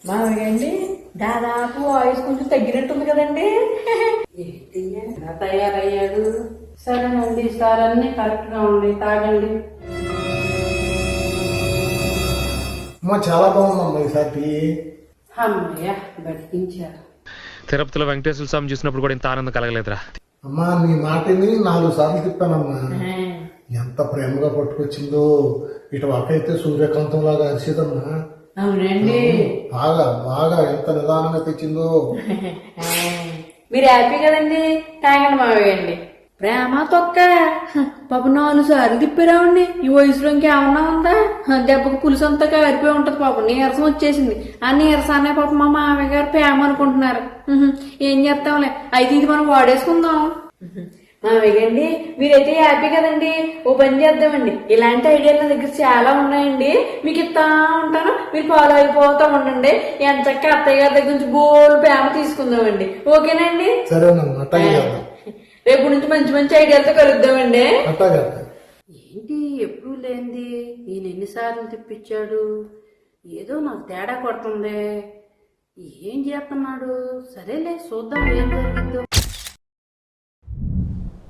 మామయ్యండి దాదాపు వాయిస్ కొంచెం తగ్గినట్టుంది కదండి. ఏంటి ఎలా తయారయ్యాడు? సరేనండి, సార్ అన్ని కరెక్ట్ గా ఉన్నాయి, తాగండి. చాలా బాగుందమ్మా ఈసారి. అమ్మయ్య బతికించారు. తిరుపతిలో వెంకటేశ్వర స్వామి చూసినప్పుడు కూడా ఇంత ఆనందం కలగలేదురా. అమ్మా నీ మాటని 4 సార్లు తిప్పానమ్మా. ఎంత ప్రేమగా పట్టుకొచ్చిందో. ఇటు ఒకైతే సూర్యకాంతం లాగా అరిచేదమ్మా. అవునండి, బాగా బాగా ఎంత నిదానంగా తెచ్చిందో. మీరు హ్యాపీ కదండి. తాగండి మామయ్యండి. ప్రేమ తొక్క పాప 4 సార్లు తిప్పారావండి. ఈ వయసులో ఇంకేమన్నా ఉందా? దెబ్బకు పులుసు అంతా కారిపోయి ఉంటది. పాప నీరసం వచ్చేసింది. ఆ నీరసాన్ని పాప మా మామయ్య గారు ప్రేమ అనుకుంటున్నారు. ఏం చేస్తాంలే, అయితే ఇది మనం వాడేసుకుందాం. మామయ్యండి మీరైతే హ్యాపీ కదండి. ఓ పని చేద్దామండి, ఇలాంటి ఐడియాలు నా దగ్గర చాలా ఉన్నాయండి. మీకు ఇస్తా ఉంటాను, మీరు ఫాలో అయిపోతా ఉండండి. ఎంచక్క అత్తయ్య గారి దగ్గర నుంచి బోల్ ప్రేమ తీసుకుందామండి. ఓకేనండి? సరేనమ్మా, అట్టాగే చేద్దాం. రేపు నుంచి మంచి మంచి ఐడియాలతో కలుద్దామండి. అట్టాగే. ఏంటి ఎప్పుడు లేనిది ఈయన ఎన్నిసార్లు తిప్పించాడు? ఏదో నాకు తేడా కొడుతుంది. ఏం చేస్తున్నాడు? సరేలే చూద్దాం ఏం జరిగిద్దో.